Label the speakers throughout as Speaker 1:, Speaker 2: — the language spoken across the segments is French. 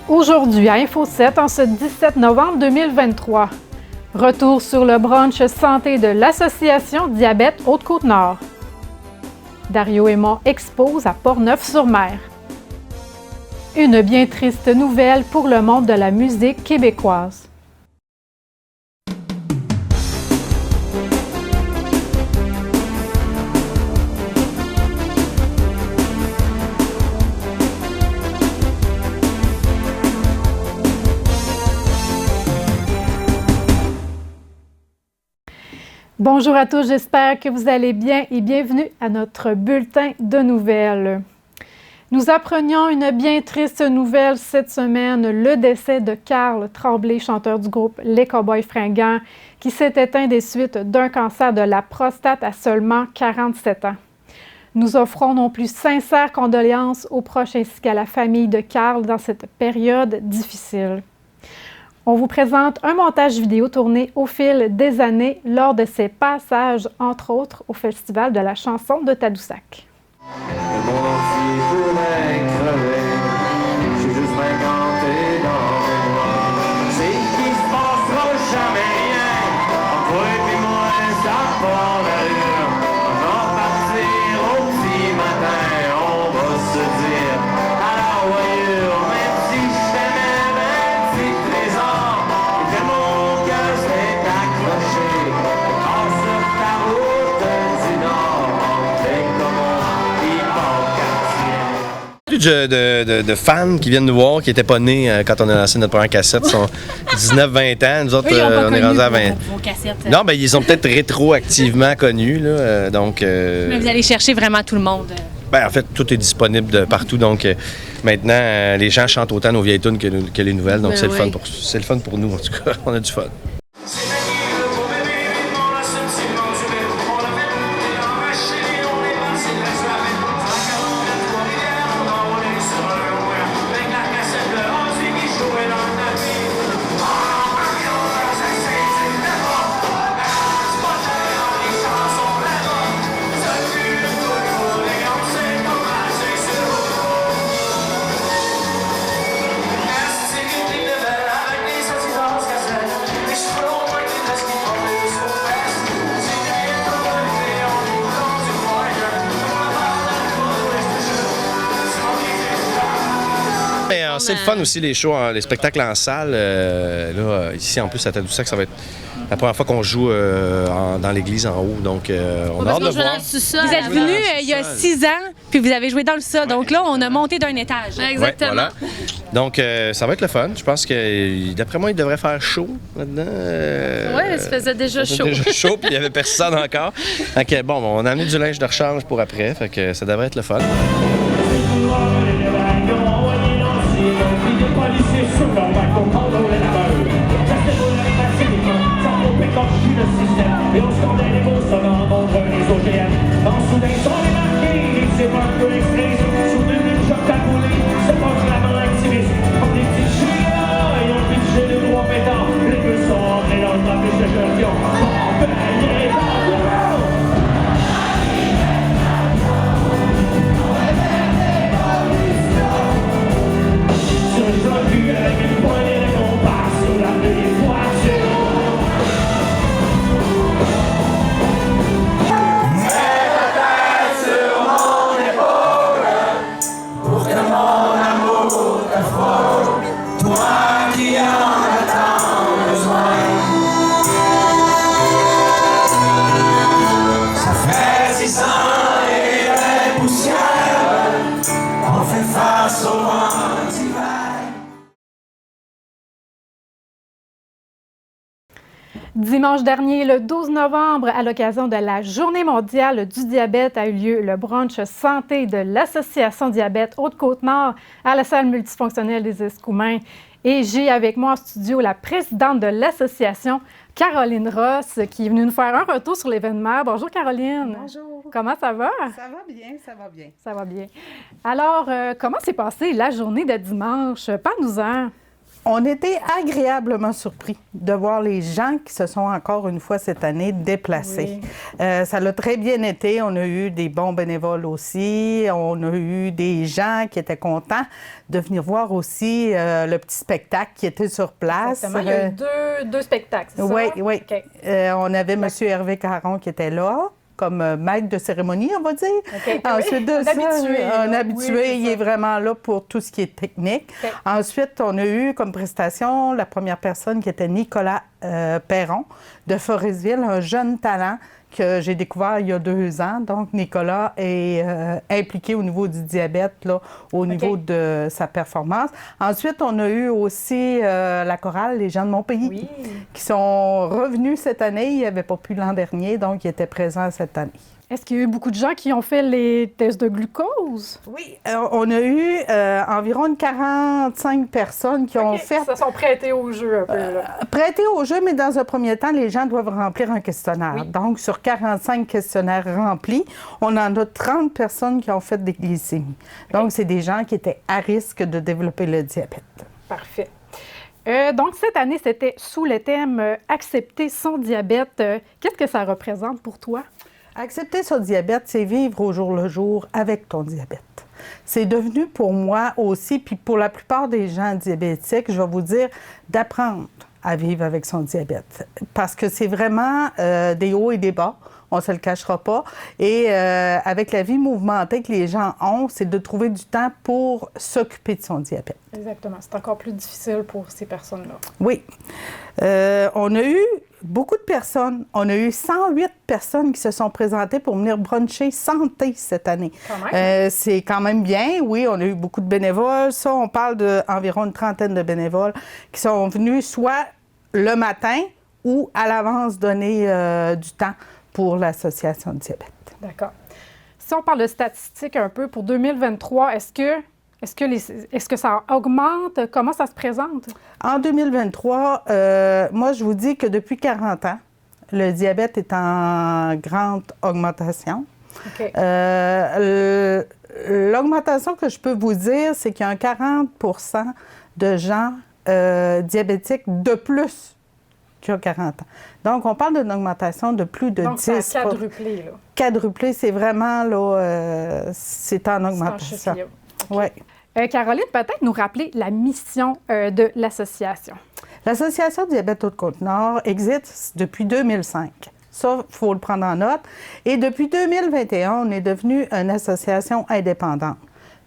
Speaker 1: Aujourd'hui à Info7 en ce 17 novembre 2023. Retour sur le brunch santé de l'Association Diabète Haute-Côte-Nord. Dario Aymon expose à Portneuf-sur-Mer. Une bien triste nouvelle pour le monde de la musique québécoise. Bonjour à tous, j'espère que vous allez bien et bienvenue à notre bulletin de nouvelles. Nous apprenions une bien triste nouvelle cette semaine, le décès de Carl Tremblay, chanteur du groupe Les Cowboys Fringants, qui s'est éteint des suites d'un cancer de la prostate à seulement 47 ans. Nous offrons nos plus sincères condoléances aux proches ainsi qu'à la famille de Carl dans cette période difficile. On vous présente un montage vidéo tourné au fil des années lors de ses passages, entre autres, au Festival de la chanson de Tadoussac.
Speaker 2: Le monde entier pourrait crever, je suis juste incanté dans mes doigts. C'est qu'il se passera jamais rien, entre toi et moi, ça part d'allure. On va partir au petit matin, on va se dire à la voyure, même si je t'aimais, même si trésor, et que mon cœur s'est accroché, hors sur ta route du Nord, entre les communs.
Speaker 3: Plus de fans qui viennent nous voir, qui n'étaient pas nés quand on a lancé notre première cassette, sont 19-20 ans. Nous autres, on est rendus à 20.
Speaker 4: Vos cassettes.
Speaker 3: Non, ben ils sont peut-être rétroactivement connus, là, donc...
Speaker 4: Mais vous allez chercher vraiment tout le monde.
Speaker 3: Ben, en fait, tout est disponible de partout, donc maintenant, les gens chantent autant nos vieilles tunes que les nouvelles, donc
Speaker 4: Ben
Speaker 3: c'est
Speaker 4: oui.
Speaker 3: le fun pour nous, en tout cas. On a du fun. C'est le fun aussi, les shows, les spectacles en salle. Là, ici, en plus, à Tadoussac, ça va être la première fois qu'on joue dans l'église en haut. Donc, on a hâte de voir.
Speaker 4: Vous êtes venu il y a 6 ans, puis vous avez joué dans le sol. Donc là, on a monté d'un étage.
Speaker 3: Exactement. Ouais, voilà. Donc, ça va être le fun. Je pense que, d'après moi, il devrait faire chaud là-dedans.
Speaker 5: Oui, ça faisait déjà chaud.
Speaker 3: Déjà chaud, puis il y avait personne encore. Donc, bon, on a amené du linge de rechange pour après. Fait que ça devrait être le fun.
Speaker 6: Et on scandait les mots sonnants contre les OGM. Dans soudain, sont démarqués, c'est pas un peu extrait. Sous une choc à couler, c'est pas clairement activiste. Comme des petits chiens, et on pitché de droit pétard. Les deux sont entrés dans le trafic de gestion. Baigné dans le world. Sur le bloc vu avec une poignée de compas sur la des voitures.
Speaker 1: Dimanche dernier, le 12 novembre, à l'occasion de la Journée mondiale du diabète, a eu lieu le brunch santé de l'Association Diabète Haute-Côte-Nord à la salle multifonctionnelle des Escoumins. Et j'ai avec moi en studio la présidente de l'association, Caroline Ross, qui est venue nous faire un retour sur l'événement. Bonjour Caroline.
Speaker 7: Bonjour.
Speaker 1: Comment ça va?
Speaker 7: Ça va bien, ça va bien.
Speaker 1: Ça va bien. Alors, comment s'est passée la journée de dimanche? Parle-nous-en.
Speaker 7: On était agréablement surpris de voir les gens qui se sont encore une fois cette année déplacés. Oui. Ça l'a très bien été. On a eu des bons bénévoles aussi. On a eu des gens qui étaient contents de venir voir aussi le petit spectacle qui était sur place.
Speaker 1: Exactement. Il y a eu deux spectacles, c'est ça?
Speaker 7: Oui, oui.
Speaker 1: Okay.
Speaker 7: On avait M. Hervé Caron qui était là, comme maître de cérémonie, on va dire.
Speaker 1: Okay.
Speaker 7: Ensuite de ça, un habitué,
Speaker 1: oui,
Speaker 7: il est vraiment là pour tout ce qui est technique. Okay. Ensuite, on a eu comme prestation la première personne qui était Nicolas Perron de Forestville, un jeune talent que j'ai découvert il y a 2 ans. Donc, Nicolas est impliqué au niveau du diabète, là, au niveau de sa performance. Ensuite, on a eu aussi la chorale Les gens de mon pays qui sont revenus cette année. Ils n'avaient pas pu l'an dernier, donc ils étaient présents cette année.
Speaker 1: Est-ce qu'il y a eu beaucoup de gens qui ont fait les tests de glucose?
Speaker 7: Oui, on a eu environ 45 personnes qui ont fait...
Speaker 1: Ça sont prêtés au jeu un peu.
Speaker 7: Prêtés au jeu, mais dans un premier temps, les gens doivent remplir un questionnaire. Oui. Donc, sur 45 questionnaires remplis, on en a 30 personnes qui ont fait des glycémies. Donc, c'est des gens qui étaient à risque de développer le diabète.
Speaker 1: Parfait. Donc, cette année, c'était sous le thème « Accepter son diabète ». Qu'est-ce que ça représente pour toi?
Speaker 7: Accepter son diabète, c'est vivre au jour le jour avec ton diabète. C'est devenu pour moi aussi, puis pour la plupart des gens diabétiques, je vais vous dire, d'apprendre à vivre avec son diabète. Parce que c'est vraiment des hauts et des bas, on ne se le cachera pas. Et avec la vie mouvementée que les gens ont, c'est de trouver du temps pour s'occuper de son diabète.
Speaker 1: Exactement. C'est encore plus difficile pour ces personnes-là.
Speaker 7: Oui. On a eu beaucoup de personnes. On a eu 108 personnes qui se sont présentées pour venir bruncher santé cette année. C'est quand même bien. Oui, on a eu beaucoup de bénévoles. Ça, on parle d'environ une trentaine de bénévoles qui sont venus soit le matin ou à l'avance donner du temps pour l'Association de diabète.
Speaker 1: D'accord. Si on parle de statistiques un peu pour 2023, est-ce que ça augmente? Comment ça se présente? En
Speaker 7: 2023, moi, je vous dis que depuis 40 ans, le diabète est en grande augmentation. Okay. L'augmentation que je peux vous dire, c'est qu'il y a un 40 % de gens diabétiques de plus qu'il y a 40 ans. Donc, on parle d'une augmentation de plus de 10. Donc,
Speaker 1: ça a quadruplé, là.
Speaker 7: Quadruplé, c'est vraiment, là, c'est en augmentation.
Speaker 1: Okay. Oui. Caroline, peut-être nous rappeler la mission de l'association.
Speaker 7: L'Association Diabète Haute-Côte-Nord existe depuis 2005. Ça, il faut le prendre en note. Et depuis 2021, on est devenu une association indépendante.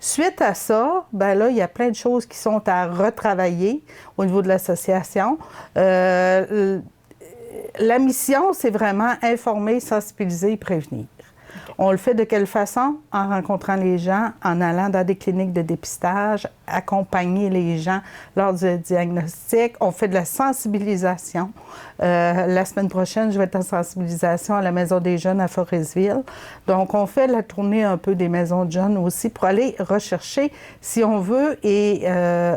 Speaker 7: Suite à ça, ben là, il y a plein de choses qui sont à retravailler au niveau de l'association. La mission, c'est vraiment informer, sensibiliser et prévenir. On le fait de quelle façon? En rencontrant les gens, en allant dans des cliniques de dépistage, accompagner les gens lors du diagnostic. On fait de la sensibilisation. La semaine prochaine, je vais être en sensibilisation à la Maison des jeunes à Forestville. Donc, on fait la tournée un peu des maisons de jeunes aussi pour aller rechercher, si on veut, et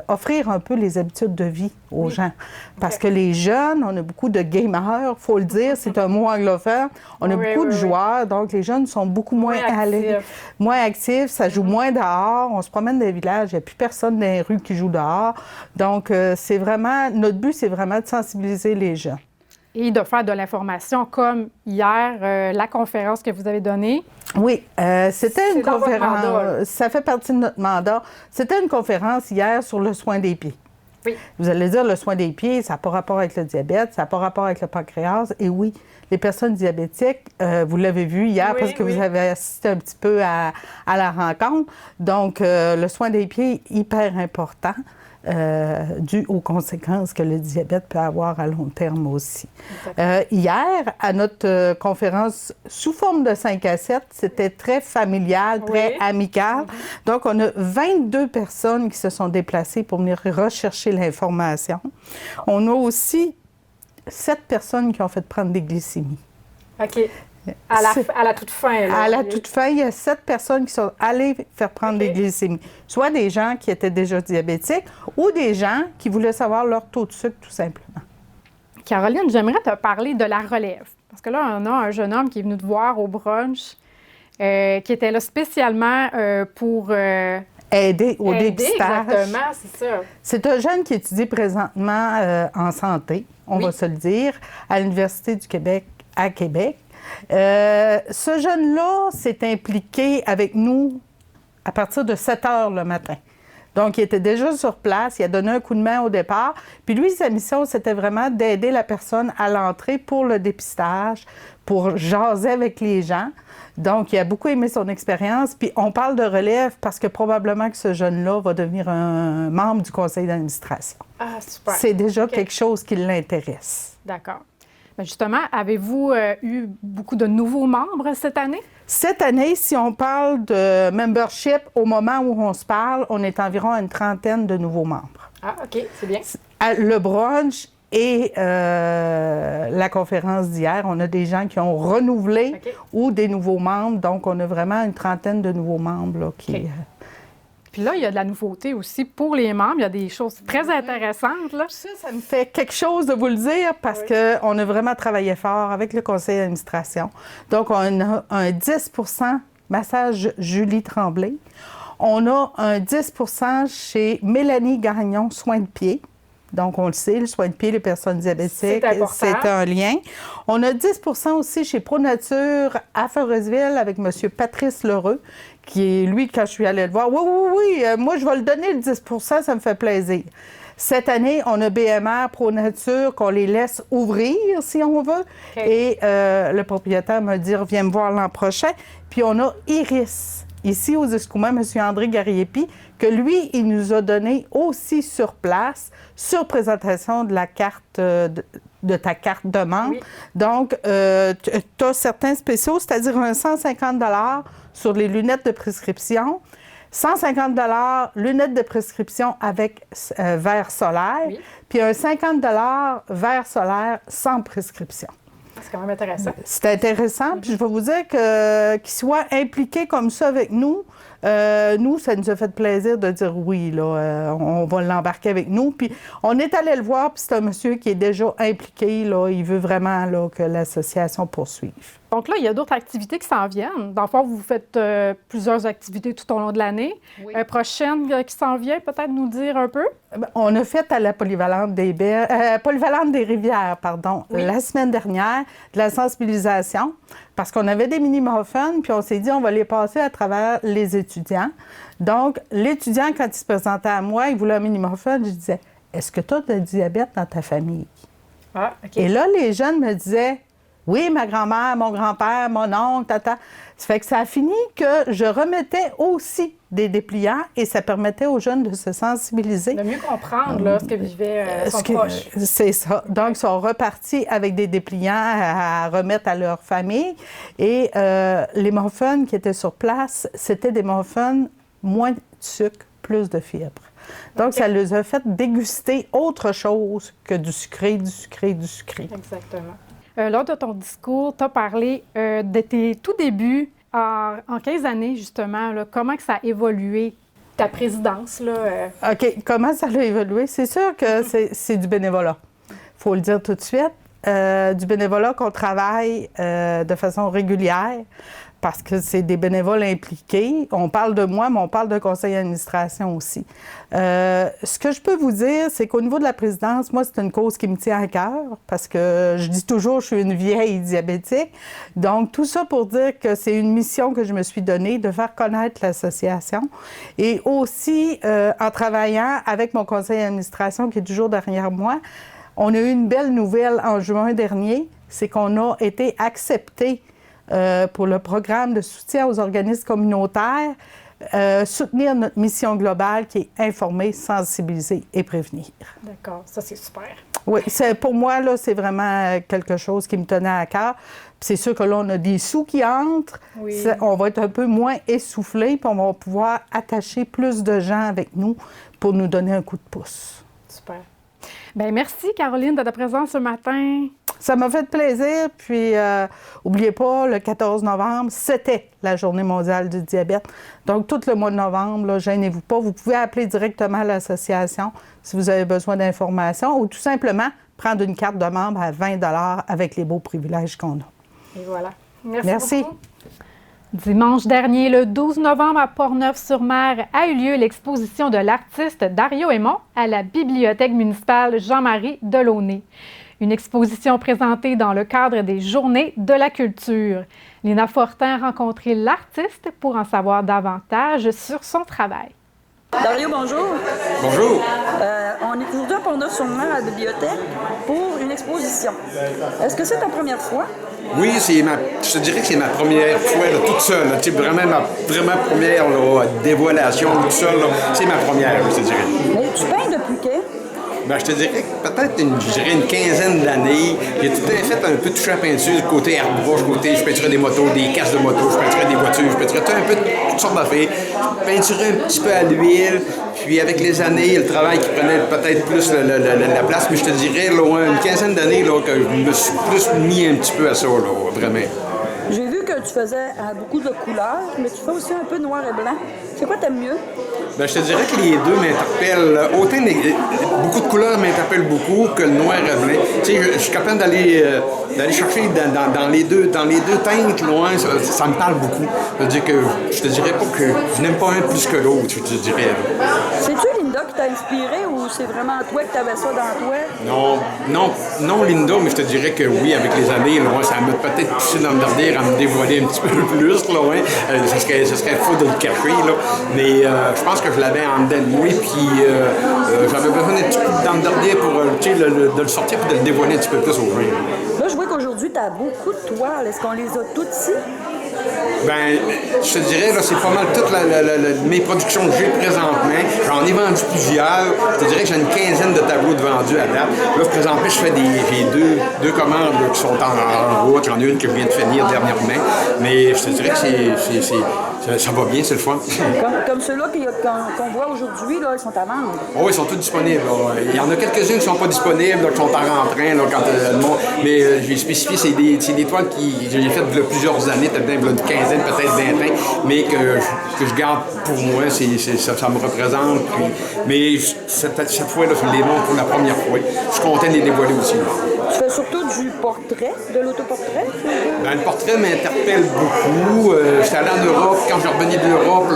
Speaker 7: offrir un peu les habitudes de vie aux gens. Parce que les jeunes, on a beaucoup de gamers, il faut le dire, c'est un mot anglophone. On a beaucoup de joueurs, donc les jeunes sont beaucoup moins actifs, ça joue moins dehors. On se promène dans les villages, il n'y a plus personne dans les rues qui joue dehors. Donc, c'est vraiment, notre but, c'est vraiment de sensibiliser les gens.
Speaker 1: Et de faire de l'information comme hier, la conférence que vous avez donnée.
Speaker 7: Oui, c'était une conférence. Ça fait partie de notre mandat. C'était une conférence hier sur le soin des pieds. Oui. Vous allez dire, le soin des pieds, ça n'a pas rapport avec le diabète, ça n'a pas rapport avec le pancréas. Et oui, les personnes diabétiques, vous l'avez vu hier parce que vous avez assisté un petit peu à la rencontre. Donc, le soin des pieds est hyper important. Dû aux conséquences que le diabète peut avoir à long terme aussi. Hier, à notre conférence sous forme de 5 à 7, c'était très familial, très amical. Donc, on a 22 personnes qui se sont déplacées pour venir rechercher l'information. On a aussi 7 personnes qui ont fait prendre des glycémies.
Speaker 1: OK. À la toute fin. Là.
Speaker 7: À la toute fin, il y a 7 personnes qui sont allées faire prendre des glycémies. Soit des gens qui étaient déjà diabétiques ou des gens qui voulaient savoir leur taux de sucre, tout simplement.
Speaker 1: Caroline, j'aimerais te parler de la relève. Parce que là, on a un jeune homme qui est venu te voir au brunch, qui était là spécialement pour
Speaker 7: aider au dépistage.
Speaker 1: Exactement, c'est ça.
Speaker 7: C'est un jeune qui étudie présentement en santé, on va se le dire, à l'Université du Québec à Québec. Ce jeune-là s'est impliqué avec nous à partir de 7 heures le matin. Donc, il était déjà sur place, il a donné un coup de main au départ. Puis lui, sa mission, c'était vraiment d'aider la personne à l'entrée pour le dépistage, pour jaser avec les gens. Donc, il a beaucoup aimé son expérience. Puis on parle de relève parce que probablement que ce jeune-là va devenir un membre du conseil d'administration.
Speaker 1: Ah, super.
Speaker 7: C'est déjà quelque chose qui l'intéresse.
Speaker 1: D'accord. Bien, justement, avez-vous eu beaucoup de nouveaux membres cette année?
Speaker 7: Cette année, si on parle de membership, au moment où on se parle, on est environ à une trentaine de nouveaux membres.
Speaker 1: Ah, OK, c'est bien.
Speaker 7: Le brunch et la conférence d'hier, on a des gens qui ont renouvelé ou des nouveaux membres. Donc, on a vraiment une trentaine de nouveaux membres là, qui...
Speaker 1: Puis là, il y a de la nouveauté aussi pour les membres. Il y a des choses très intéressantes. Là.
Speaker 7: Ça me fait quelque chose de vous le dire parce qu'on a vraiment travaillé fort avec le conseil d'administration. Donc, on a un 10 massage Julie Tremblay. On a un 10 chez Mélanie Gagnon, soins de pied. Donc, on le sait, le soin de pied, les personnes diabétiques, c'est un lien. On a 10 aussi chez ProNature à Forestville avec M. Patrice Lheureux, qui est, lui, quand je suis allée le voir, oui, moi, je vais le donner le 10 ça me fait plaisir. Cette année, on a BMR, ProNature, qu'on les laisse ouvrir, si on veut. Et le propriétaire m'a dit, viens me voir l'an prochain. Puis on a Iris, ici aux Escoumins, M. André Gariepi, que lui, il nous a donné aussi sur place, sur présentation de la carte, de ta carte de membre. Oui. Donc, tu as certains spéciaux, c'est-à-dire un 150 $ sur les lunettes de prescription, 150 $ lunettes de prescription avec verre solaire, puis un 50 $ verre solaire sans prescription.
Speaker 1: C'est quand même intéressant.
Speaker 7: C'est intéressant. Puis je vais vous dire qu'ils soient impliqués comme ça avec nous. Nous, ça nous a fait plaisir de dire oui, là, on va l'embarquer avec nous. Puis on est allé le voir, puis c'est un monsieur qui est déjà impliqué. Là, il veut vraiment là, que l'association poursuive.
Speaker 1: Donc là, il y a d'autres activités qui s'en viennent. Dans le fond, vous faites plusieurs activités tout au long de l'année. Oui. Prochaine qui s'en vient, peut-être nous dire un peu?
Speaker 7: On a fait à la Polyvalente des Rivières, la semaine dernière, de la sensibilisation, parce qu'on avait des mini-muffins, puis on s'est dit, on va les passer à travers les étudiants. Donc, l'étudiant, quand il se présentait à moi, il voulait un mini-muffin, je disais, est-ce que tu as du diabète dans ta famille?
Speaker 1: Ah, OK.
Speaker 7: Et là, les jeunes me disaient, oui, ma grand-mère, mon grand-père, mon oncle, tata. Ça fait que ça a fini que je remettais aussi des dépliants et ça permettait aux jeunes de se sensibiliser.
Speaker 1: De mieux comprendre là, ce que vivaient son proche.
Speaker 7: C'est ça. Donc, ils sont repartis avec des dépliants à remettre à leur famille. Et les muffins qui étaient sur place, c'était des muffins moins de sucre, plus de fibres. Donc, ça les a fait déguster autre chose que du sucré, du sucré, du sucré.
Speaker 1: Exactement. Lors de ton discours, tu as parlé de tes tout débuts en 15 années, justement. Là, comment que ça a évolué, ta présidence? Là,
Speaker 7: OK. Comment ça a évolué? C'est sûr que c'est du bénévolat. Il faut le dire tout de suite. Du bénévolat qu'on travaille de façon régulière parce que c'est des bénévoles impliqués. On parle de moi, mais on parle de conseil d'administration aussi. Ce que je peux vous dire, c'est qu'au niveau de la présidence, moi, c'est une cause qui me tient à cœur parce que je dis toujours, je suis une vieille diabétique. Donc, tout ça pour dire que c'est une mission que je me suis donnée de faire connaître l'association et aussi en travaillant avec mon conseil d'administration qui est toujours derrière moi. On a eu une belle nouvelle en juin dernier, c'est qu'on a été accepté pour le programme de soutien aux organismes communautaires, soutenir notre mission globale qui est informer, sensibiliser et prévenir.
Speaker 1: D'accord, ça c'est super.
Speaker 7: Oui, pour moi, là, c'est vraiment quelque chose qui me tenait à cœur. Puis c'est sûr que là, on a des sous qui entrent, on va être un peu moins essoufflé, puis on va pouvoir attacher plus de gens avec nous pour nous donner un coup de pouce.
Speaker 1: Super. Bien, merci, Caroline, de ta présence ce matin.
Speaker 7: Ça m'a fait plaisir. Puis, n'oubliez pas, le 14 novembre, c'était la Journée mondiale du diabète. Donc, tout le mois de novembre, là, gênez-vous pas. Vous pouvez appeler directement l'association si vous avez besoin d'informations ou tout simplement prendre une carte de membre à 20 $ avec les beaux privilèges qu'on a.
Speaker 1: Et voilà. Merci beaucoup. Dimanche dernier, le 12 novembre, à Portneuf-sur-Mer, a eu lieu l'exposition de l'artiste Dario Aymon à la Bibliothèque municipale Jean-Marie Delaunay. Une exposition présentée dans le cadre des Journées de la culture. Lina Fortin a rencontré l'artiste pour en savoir davantage sur son travail.
Speaker 8: Dario, bonjour.
Speaker 3: Bonjour.
Speaker 8: On est aujourd'hui à Portneuf-sur-Mer à la bibliothèque pour une exposition. Est-ce que c'est ta première fois?
Speaker 9: Oui, je te dirais que c'est ma première fois là, toute seule. Là, vraiment ma première là, dévoilation toute seule. C'est ma première, je te dirais.
Speaker 8: Mais tu peins depuis quand?
Speaker 9: Ben, je te dirais peut-être une quinzaine d'années. J'ai tout à fait un peu touché à la peinture, côté airbrush, côté je peinturais des motos, des casques de moto, je peinturais des voitures, je peinturais un peu toutes sortes d'affaires. Je peinturais un petit peu à l'huile, puis avec les années, le travail qui prenait peut-être plus la place, mais je te dirais là, une quinzaine d'années là, que je me suis plus mis un petit peu à ça, là, vraiment.
Speaker 8: J'ai vu que tu faisais beaucoup de couleurs, mais tu fais aussi un peu noir et blanc. C'est quoi t'aimes mieux?
Speaker 9: Ben, je te dirais que les deux m'interpellent. Autant beaucoup de couleurs m'interpellent beaucoup que le noir et blanc. Tu sais, je suis capable d'aller chercher dans les deux teintes loin, ça me parle beaucoup. Je veux dire que je te dirais pas que je n'aime pas un plus que l'autre, je te dirais.
Speaker 8: C'est-tu Linda qui t'a inspiré ou c'est vraiment toi que t'avais ça dans toi?
Speaker 9: Non, Linda, mais je te dirais que oui, avec les années, là, ça m'a peut-être poussé dans le dernier à me dévoiler un petit peu plus. Là, ce serait faux de le cacher. Là. Mais je pense que je l'avais en dedans de moi, puis j'avais besoin d'un petit coup de dans le dernier pour de le sortir et de le dévoiler un petit peu plus au vrai.
Speaker 8: Là, je vois qu'aujourd'hui, tu as beaucoup de toiles. Est-ce qu'on les a toutes ici?
Speaker 9: Ben, je te dirais, là, c'est pas mal toutes mes productions que j'ai présentement. J'en ai vendu plusieurs. Je te dirais que j'ai une quinzaine de tableaux de vendus à date. Là, présentement, j'ai deux commandes là, qui sont en route. J'en ai une que je viens de finir dernièrement. Mais je te dirais que ça va bien, c'est le fun.
Speaker 8: Comme ceux-là qu'on voit aujourd'hui, là, ils sont à vendre.
Speaker 9: Oh, ils sont tous disponibles. Là. Il y en a quelques-unes qui ne sont pas disponibles, là, qui sont en rentrant. Là, mais j'ai spécifié, c'est des toiles que j'ai faites il y a plusieurs années, peut-être une quinzaine, peut-être 20 ans, mais que je garde pour moi. Ça me représente. Puis, mais cette fois-là, je les montre pour la première fois. Je suis content de les dévoiler aussi.
Speaker 8: Tu fais surtout du portrait, de l'autoportrait?
Speaker 9: Ben, le portrait m'interpelle beaucoup. J'étais allé en Europe. Quand je revenais de l'Europe,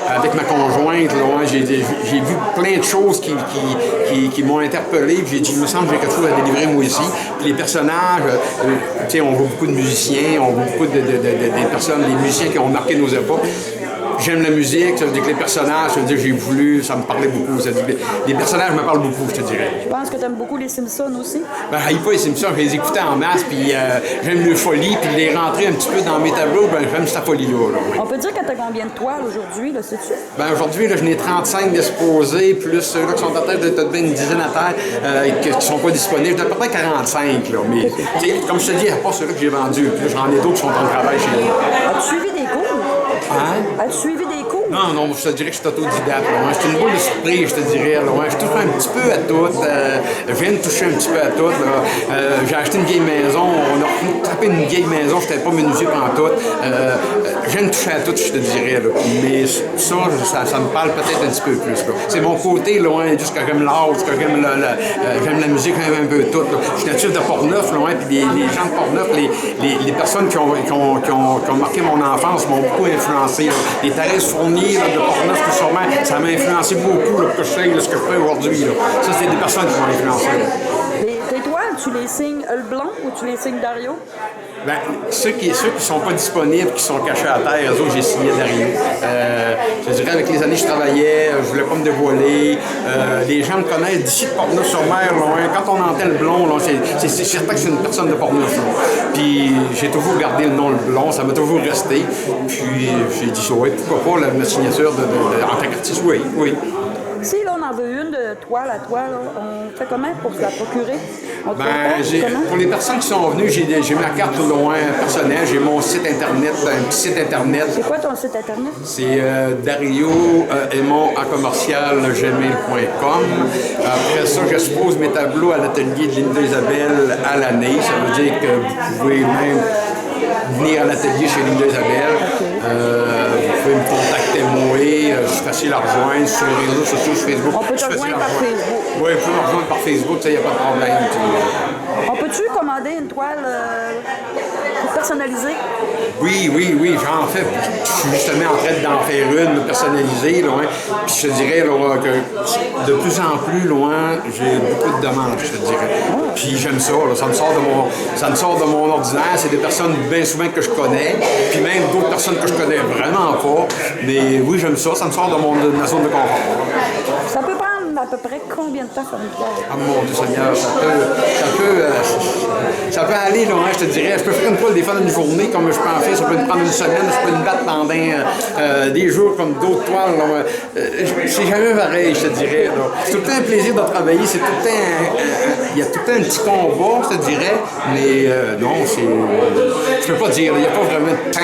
Speaker 9: avec ma conjointe, j'ai vu plein de choses qui m'ont interpellé. J'ai dit, il me semble que j'ai quelque chose à délivrer moi aussi. Puis les personnages, on voit beaucoup de musiciens, on voit beaucoup des personnes, des musiciens qui ont marqué nos époques. J'aime la musique, ça veut dire que les personnages, ça veut dire que j'ai voulu, ça me parlait beaucoup. Ça veut dire que les personnages me parlent beaucoup, je te dirais.
Speaker 8: Je pense que tu aimes beaucoup les Simpsons aussi?
Speaker 9: Ben, pas les Simpsons, je les écoutais en masse, puis j'aime leur folie, puis les rentrer un petit peu dans mes tableaux, ben j'aime cette folie-là. Ouais.
Speaker 8: On peut dire que tu as combien de toiles aujourd'hui, là, sais-tu?
Speaker 9: Ben aujourd'hui, j'en ai 35 d'exposés, plus ceux-là qui sont à terre, peut-être une dizaine à terre, qui ne sont pas disponibles. J'en ai à peu près 45, là. Mais comme je te dis, il n'y a pas ceux-là que j'ai vendus. Puis j'en ai d'autres qui sont en travail chez nous.
Speaker 8: As-tu suivi des cours?
Speaker 9: Hein?
Speaker 8: As-tu suivi des cours?
Speaker 9: Non, je te dirais que je suis autodidacte. Je suis une boule de surprise, je te dirais. Je touche un petit peu à tout. Je viens de toucher un petit peu à tout. J'ai acheté une vieille maison. On a tapé une vieille maison. Je n'étais pas menuisier pendant tout. Je viens de toucher à tout, je te dirais. Là. Mais ça me parle peut-être un petit peu plus. Là. C'est mon côté, juste que j'aime l'art, que j'aime la musique, j'aime un peu tout. Là. Je suis natif de Portneuf, puis les gens de Portneuf, les personnes qui ont marqué mon enfance m'ont beaucoup influencé. Là. Les Thérèse Fournier là, de Portneuf, tout sûrement, ça m'a influencé beaucoup là, pour que je sais ce que je fais aujourd'hui. Là. Ça, c'est des personnes qui m'ont influencé.
Speaker 8: Tes toiles, tu les signes Blond ou tu les signes Dario?
Speaker 9: Ben, ceux qui sont pas disponibles, qui sont cachés à terre, eux autres, j'ai signé Dario. Je dirais, avec les années, je travaillais, je voulais pas me dévoiler. Les gens me connaissent d'ici de Portneuf-sur-Mer. Quand on entend le blond, c'est certain que c'est une personne de Portneuf. Là. Puis j'ai toujours gardé le nom le blond, ça m'a toujours resté. Puis j'ai dit, ouais, pourquoi pas ma signature en tant qu'artiste? Oui.
Speaker 8: Si là, on en veut une de toile à toi, là, on fait comment pour se la procurer?
Speaker 9: Pour les personnes qui sont venues, j'ai ma carte loin personnelle, j'ai mon site internet, un petit site internet.
Speaker 8: C'est quoi ton site internet?
Speaker 9: C'est Dario@gmail.com. Après ça, j'expose mes tableaux à l'atelier de Linda Isabelle à l'année. Ça veut dire que vous pouvez même venir à l'atelier chez Linda Isabelle. Vous pouvez me contacter moi, je suis facile à rejoindre sur les réseaux sociaux, sur Facebook.
Speaker 8: On peut te rejoindre par Facebook.
Speaker 9: Oui, vous pouvez me rejoindre par Facebook, ça, il n'y a pas de problème.
Speaker 8: On peut-tu commander une toile personnalisée?
Speaker 9: Oui, j'en fais. Je suis justement en train d'en faire une personnalisée, là, hein. Puis je te dirais là, que de plus en plus loin, j'ai beaucoup de demandes, je te dirais. Puis j'aime ça, là, ça me sort de mon ordinaire. C'est des personnes bien souvent que je connais, puis même d'autres personnes que je connais vraiment pas. Mais oui, j'aime ça, ça me sort de ma zone de confort.
Speaker 8: Ça peut prendre à peu près combien de temps faire une toile?
Speaker 9: Ah mon Dieu Seigneur, ça peut aller, là, hein, je te dirais. Je peux faire une toile des fois dans une journée, comme je peux en faire. Ça peut me prendre une semaine, je peux me battre pendant des jours comme d'autres toiles. C'est jamais pareil, je te dirais. Là. C'est tout le temps un plaisir de travailler, c'est tout le temps il y a tout le temps un petit combat, je te dirais. Mais non, je peux pas dire, il n'y a pas vraiment de temps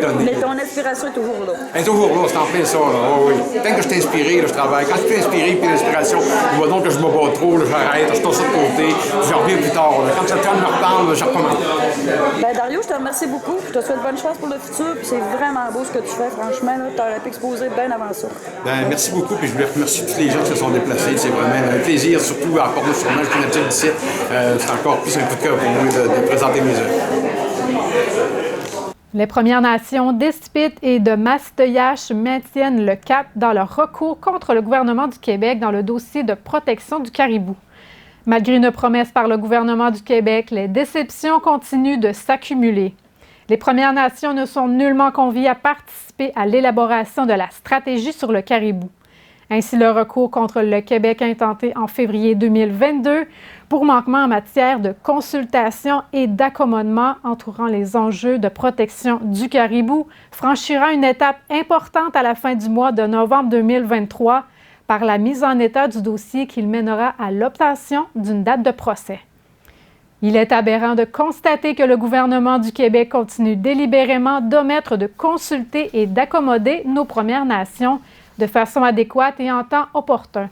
Speaker 9: donné.
Speaker 8: Mais ton inspiration est toujours là.
Speaker 9: Elle est toujours là, c'est en plein ça. Là. Oh, oui. Tant que je suis inspiré, là, je travaille. Quand je suis inspiré puis l'inspiration, je vois donc que je me bats trop, là, j'arrête, je tourne ça de côté, puis je reviens plus tard. Là. Quand le temps me reparle, je recommence.
Speaker 8: Dario, je te remercie beaucoup. Je te souhaite bonne chance pour le futur. Puis c'est vraiment beau ce que tu fais, franchement. Tu aurais pu exposer bien avant ça.
Speaker 9: Merci beaucoup. Puis je voulais remercier tous les gens qui se sont déplacés. C'est vraiment un plaisir, surtout à Port-de-Sûrement, je connais le site. C'est encore plus un coup de cœur pour moi de présenter mes œuvres.
Speaker 1: Les Premières Nations d'Espit et de Masteuillache maintiennent le cap dans leur recours contre le gouvernement du Québec dans le dossier de protection du caribou. Malgré une promesse par le gouvernement du Québec, les déceptions continuent de s'accumuler. Les Premières Nations ne sont nullement conviées à participer à l'élaboration de la stratégie sur le caribou. Ainsi, le recours contre le Québec intenté en février 2022 pour manquement en matière de consultation et d'accommodement entourant les enjeux de protection du caribou franchira une étape importante à la fin du mois de novembre 2023 par la mise en état du dossier qu'il mènera à l'obtention d'une date de procès. Il est aberrant de constater que le gouvernement du Québec continue délibérément d'omettre de consulter et d'accommoder nos Premières Nations de façon adéquate et en temps opportun.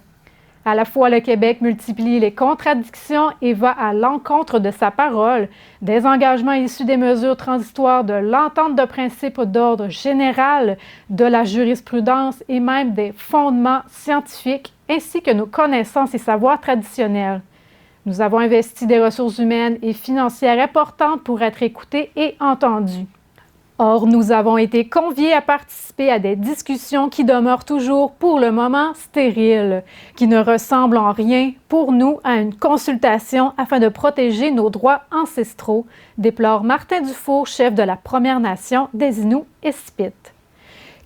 Speaker 1: À la fois, le Québec multiplie les contradictions et va à l'encontre de sa parole, des engagements issus des mesures transitoires de l'entente de principe d'ordre général, de la jurisprudence et même des fondements scientifiques, ainsi que nos connaissances et savoirs traditionnels. Nous avons investi des ressources humaines et financières importantes pour être écoutés et entendus. Or, nous avons été conviés à participer à des discussions qui demeurent toujours, pour le moment, stériles, qui ne ressemblent en rien, pour nous, à une consultation afin de protéger nos droits ancestraux, déplore Martin Dufour, chef de la Première Nation des Inuits Espit.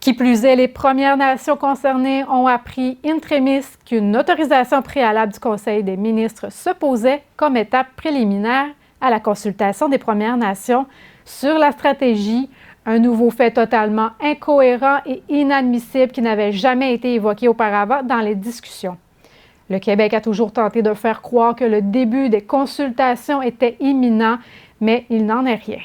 Speaker 1: Qui plus est, les Premières Nations concernées ont appris in-trémis qu'une autorisation préalable du Conseil des ministres se posait comme étape préliminaire à la consultation des Premières Nations sur la stratégie, un nouveau fait totalement incohérent et inadmissible qui n'avait jamais été évoqué auparavant dans les discussions. Le Québec a toujours tenté de faire croire que le début des consultations était imminent, mais il n'en est rien.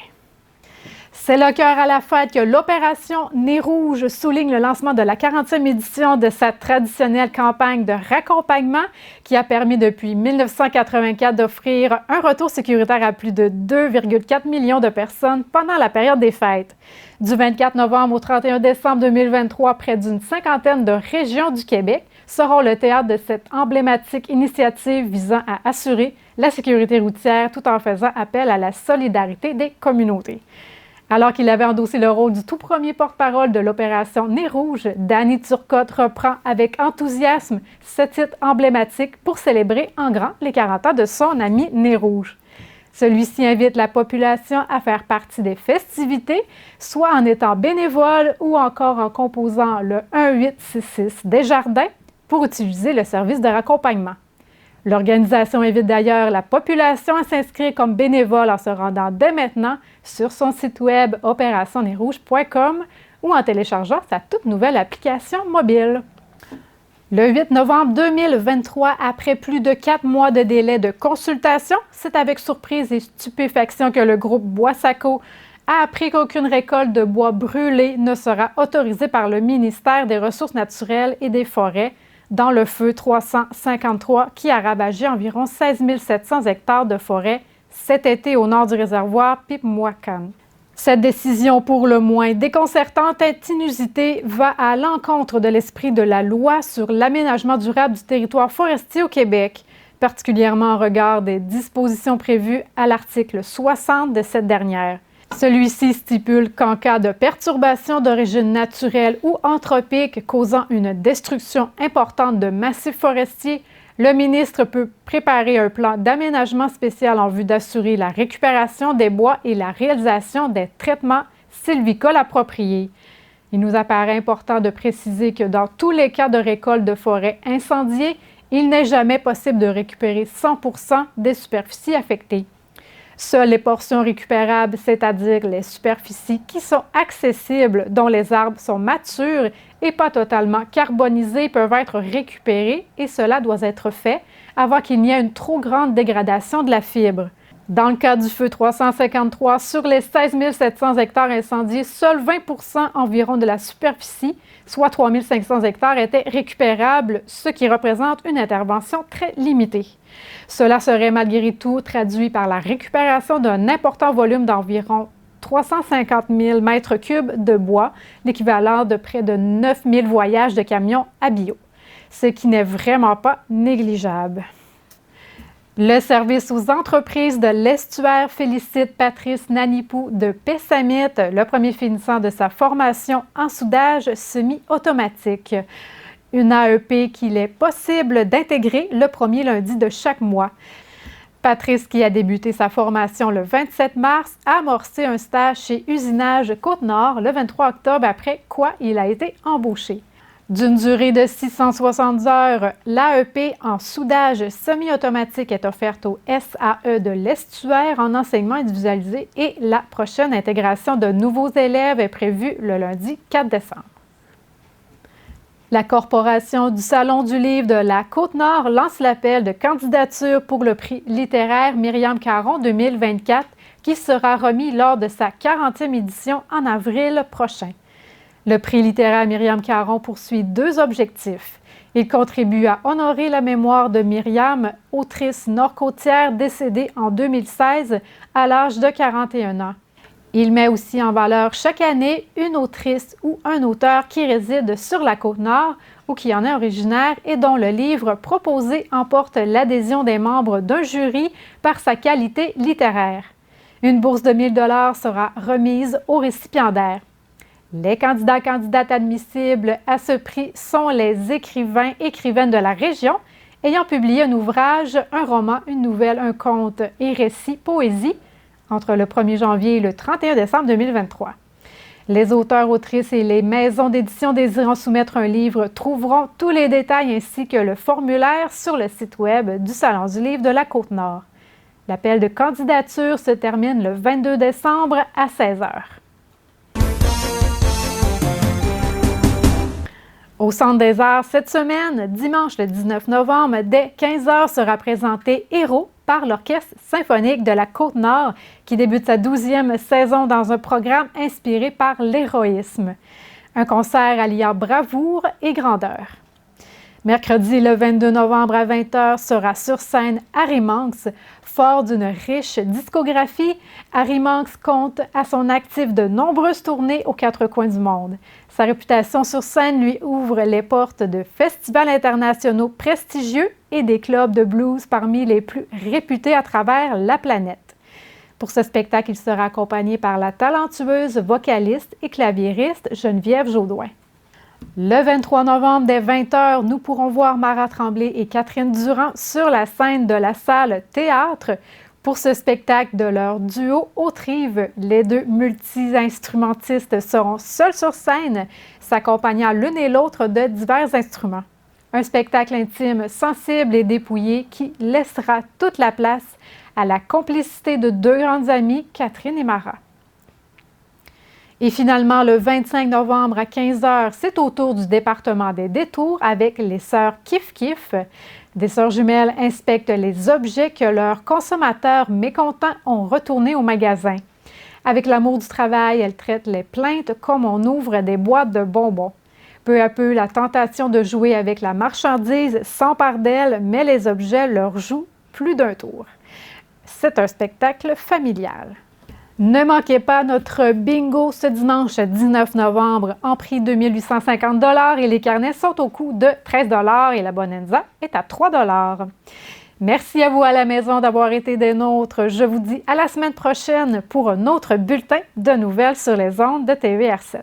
Speaker 1: C'est le cœur à la fête que l'opération Nez Rouge souligne le lancement de la 40e édition de sa traditionnelle campagne de raccompagnement qui a permis depuis 1984 d'offrir un retour sécuritaire à plus de 2,4 millions de personnes pendant la période des fêtes. Du 24 novembre au 31 décembre 2023, près d'une cinquantaine de régions du Québec seront le théâtre de cette emblématique initiative visant à assurer la sécurité routière tout en faisant appel à la solidarité des communautés. Alors qu'il avait endossé le rôle du tout premier porte-parole de l'opération Nez Rouge, Danny Turcotte reprend avec enthousiasme ce titre emblématique pour célébrer en grand les 40 ans de son ami Nez Rouge. Celui-ci invite la population à faire partie des festivités, soit en étant bénévole ou encore en composant le 1866 Desjardins pour utiliser le service de raccompagnement. L'organisation invite d'ailleurs la population à s'inscrire comme bénévole en se rendant dès maintenant sur son site web opérationnezrouge.com ou en téléchargeant sa toute nouvelle application mobile. Le 8 novembre 2023, après plus de 4 mois de délai de consultation, c'est avec surprise et stupéfaction que le groupe Boissaco a appris qu'aucune récolte de bois brûlé ne sera autorisée par le ministère des Ressources naturelles et des Forêts dans le feu 353 qui a ravagé environ 16 700 hectares de forêt cet été au nord du réservoir Pipmouakan. Cette décision, pour le moins déconcertante et inusitée, va à l'encontre de l'esprit de la loi sur l'aménagement durable du territoire forestier au Québec. particulièrement en regard des dispositions prévues à l'article 60 de cette dernière. Celui-ci stipule qu'en cas de perturbation d'origine naturelle ou anthropique causant une destruction importante de massifs forestiers, le ministre peut préparer un plan d'aménagement spécial en vue d'assurer la récupération des bois et la réalisation des traitements sylvicoles appropriés. Il nous apparaît important de préciser que dans tous les cas de récolte de forêts incendiées, il n'est jamais possible de récupérer 100% des superficies affectées. Seules les portions récupérables, c'est-à-dire les superficies qui sont accessibles, dont les arbres sont matures et pas totalement carbonisés, peuvent être récupérées et cela doit être fait avant qu'il n'y ait une trop grande dégradation de la fibre. Dans le cas du feu 353, sur les 16 700 hectares incendiés, seuls 20% environ de la superficie, soit 3 500 hectares, étaient récupérables, ce qui représente une intervention très limitée. Cela serait malgré tout traduit par la récupération d'un important volume d'environ 350 000 mètres cubes de bois, l'équivalent de près de 9 000 voyages de camions à bio, ce qui n'est vraiment pas négligeable. Le service aux entreprises de l'estuaire félicite Patrice Nanipou de Pessamit, le premier finissant de sa formation en soudage semi-automatique. Une AEP qu'il est possible d'intégrer le premier lundi de chaque mois. Patrice, qui a débuté sa formation le 27 mars, a amorcé un stage chez Usinage Côte-Nord le 23 octobre, après quoi il a été embauché. D'une durée de 660 heures, l'AEP en soudage semi-automatique est offerte au SAE de l'estuaire en enseignement individualisé et la prochaine intégration de nouveaux élèves est prévue le lundi 4 décembre. La Corporation du Salon du Livre de la Côte-Nord lance l'appel de candidature pour le prix littéraire Myriam Caron 2024 qui sera remis lors de sa 40e édition en avril prochain. Le prix littéraire Myriam Caron poursuit deux objectifs. Il contribue à honorer la mémoire de Myriam, autrice nord-côtière décédée en 2016 à l'âge de 41 ans. Il met aussi en valeur chaque année une autrice ou un auteur qui réside sur la Côte-Nord ou qui en est originaire et dont le livre proposé emporte l'adhésion des membres d'un jury par sa qualité littéraire. Une bourse de 1 000 $ sera remise aux récipiendaires. Les candidates admissibles à ce prix sont les écrivaines de la région ayant publié un ouvrage, un roman, une nouvelle, un conte et récit, poésie entre le 1er janvier et le 31 décembre 2023. Les auteurs, autrices et les maisons d'édition désirant soumettre un livre trouveront tous les détails ainsi que le formulaire sur le site web du Salon du Livre de la Côte-Nord. L'appel de candidature se termine le 22 décembre à 16h. Au Centre des Arts cette semaine, dimanche le 19 novembre, dès 15h sera présenté Héros par l'Orchestre symphonique de la Côte-Nord qui débute sa 12e saison dans un programme inspiré par l'héroïsme. Un concert alliant bravoure et grandeur. Mercredi le 22 novembre à 20h sera sur scène Harry Manx. Fort d'une riche discographie, Harry Manx compte à son actif de nombreuses tournées aux quatre coins du monde. Sa réputation sur scène lui ouvre les portes de festivals internationaux prestigieux et des clubs de blues parmi les plus réputés à travers la planète. Pour ce spectacle, il sera accompagné par la talentueuse vocaliste et claviériste Geneviève Jaudoin. Le 23 novembre, dès 20h, nous pourrons voir Mara Tremblay et Catherine Durand sur la scène de la salle Théâtre. Pour ce spectacle de leur duo Autrive, les deux multi-instrumentistes seront seuls sur scène, s'accompagnant l'une et l'autre de divers instruments. Un spectacle intime, sensible et dépouillé qui laissera toute la place à la complicité de deux grandes amies, Catherine et Mara. Et finalement, le 25 novembre à 15h, c'est au tour du département des détours avec les sœurs Kif Kif. Des sœurs jumelles inspectent les objets que leurs consommateurs mécontents ont retournés au magasin. Avec l'amour du travail, elles traitent les plaintes comme on ouvre des boîtes de bonbons. Peu à peu, la tentation de jouer avec la marchandise s'empare d'elles, mais les objets leur jouent plus d'un tour. C'est un spectacle familial. Ne manquez pas notre bingo ce dimanche 19 novembre en prix de 1 850 $ et les carnets sont au coût de 13 $ et la bonanza est à 3 $. Merci à vous à la maison d'avoir été des nôtres. Je vous dis à la semaine prochaine pour un autre bulletin de nouvelles sur les ondes de TVR7.